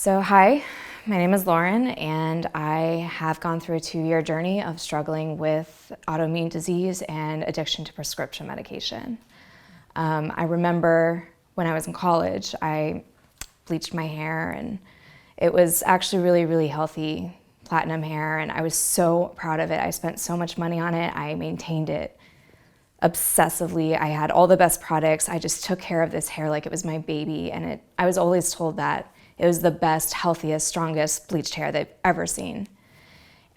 So hi, my name is Lauren, and I have gone through a 2-year journey of struggling with autoimmune disease and addiction to prescription medication. I remember when I was in college, I bleached my hair, and it was actually really healthy platinum hair, and I was so proud of it. I spent so much money on it. I maintained it obsessively. I had all the best products. I just took care of this hair like it was my baby, and I was always told that it was the best, healthiest, strongest bleached hair they've ever seen.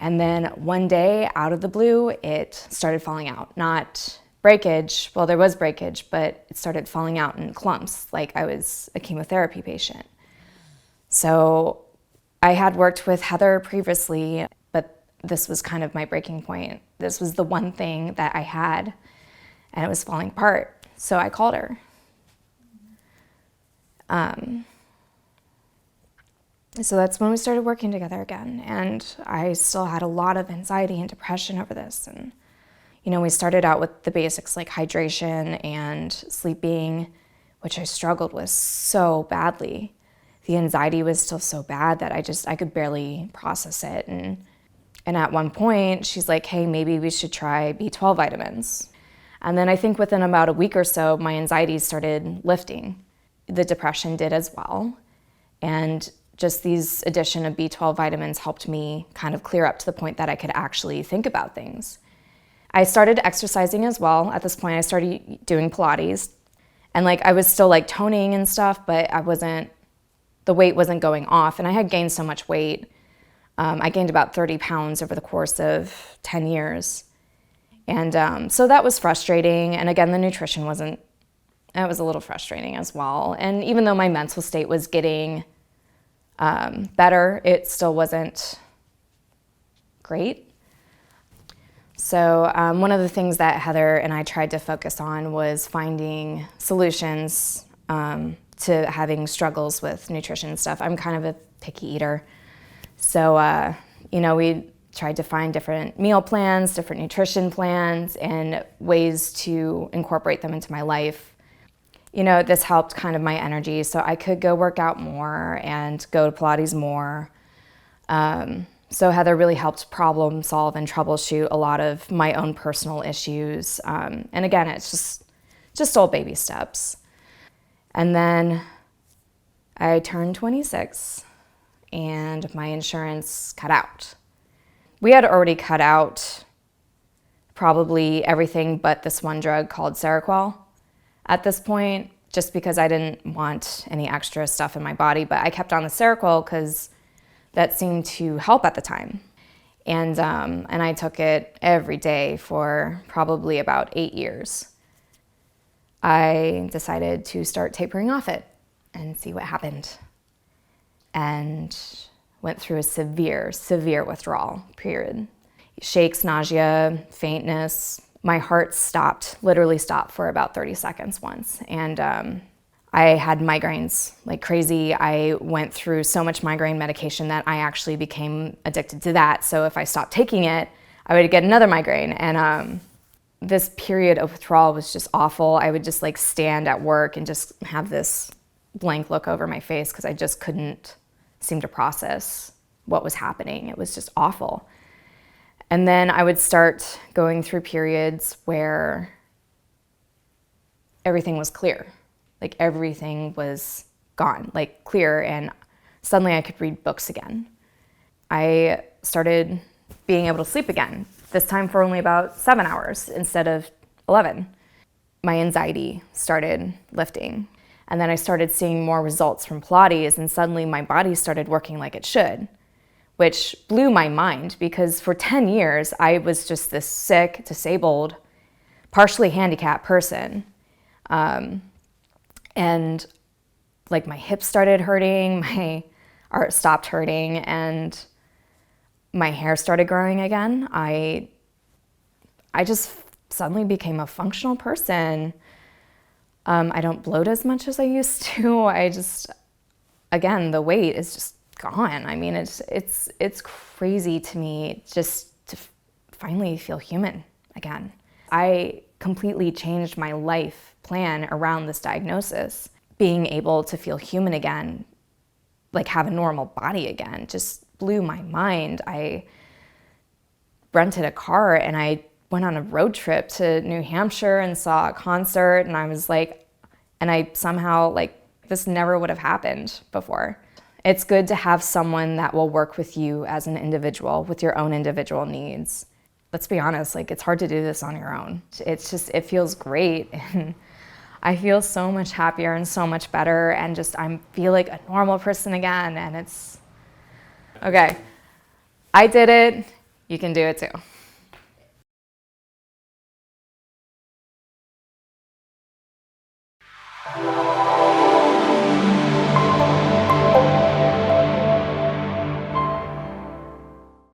And then one day, out of the blue, it started falling out. Not breakage, well, there was breakage, but it started falling out in clumps, like I was a chemotherapy patient. So I had worked with Heather previously, but this was kind of my breaking point. This was the one thing that I had, and it was falling apart. So I called her. So that's when we started working together again, and I still had a lot of anxiety and depression over this. And we started out with the basics like hydration and sleeping, which I struggled with so badly. The anxiety was still so bad that I could barely process it. And at one point, she's like, hey, maybe we should try B12 vitamins. And then I think within about a week or so, my anxiety started lifting. The depression did as well. And just these addition of B12 vitamins helped me kind of clear up to the point that I could actually think about things. I started exercising as well. At this point, I started doing Pilates. And I was still toning and stuff, but the weight wasn't going off. And I had gained so much weight. I gained about 30 pounds over the course of 10 years. And so that was frustrating. And again, the nutrition that was a little frustrating as well. And even though my mental state was getting better, it still wasn't great. So one of the things that Heather and I tried to focus on was finding solutions to having struggles with nutrition and stuff. I'm kind of a picky eater. So, we tried to find different meal plans, different nutrition plans, and ways to incorporate them into my life. This helped kind of my energy, so I could go work out more and go to Pilates more. So Heather really helped problem solve and troubleshoot a lot of my own personal issues. And again, it's just all baby steps. And then I turned 26 and my insurance cut out. We had already cut out probably everything but this one drug called Seroquel at this point, just because I didn't want any extra stuff in my body. But I kept on the Seroquel because that seemed to help at the time. And I took it every day for probably about 8 years. I decided to start tapering off it and see what happened. And went through a severe withdrawal period. Shakes, nausea, faintness. My heart literally stopped for about 30 seconds once. And I had migraines like crazy. I went through so much migraine medication that I actually became addicted to that. So if I stopped taking it, I would get another migraine. And this period of withdrawal was just awful. I would just stand at work and just have this blank look over my face because I just couldn't seem to process what was happening. It was just awful. And then I would start going through periods where everything was clear. Everything was gone, clear, and suddenly I could read books again. I started being able to sleep again, this time for only about 7 hours instead of 11. My anxiety started lifting. And then I started seeing more results from Pilates, and suddenly my body started working like it should, which blew my mind because for 10 years, I was just this sick, disabled, partially handicapped person. And my hips started hurting, my arm stopped hurting, and my hair started growing again. I just suddenly became a functional person. I don't bloat as much as I used to. Again, the weight is just gone. I mean, it's crazy to me just to finally feel human again. I completely changed my life plan around this diagnosis. Being able to feel human again like have a normal body again. Just blew my mind. I rented a car and I went on a road trip to New Hampshire and saw a concert, and I was like, and I somehow, like, this never would have happened before. It's good to have someone that will work with you as an individual with your own individual needs. Let's be honest, like, it's hard to do this on your own. It's just, it feels great, and I feel so much happier and so much better, and just I feel like a normal person again, and it's okay. I did it. You can do it too.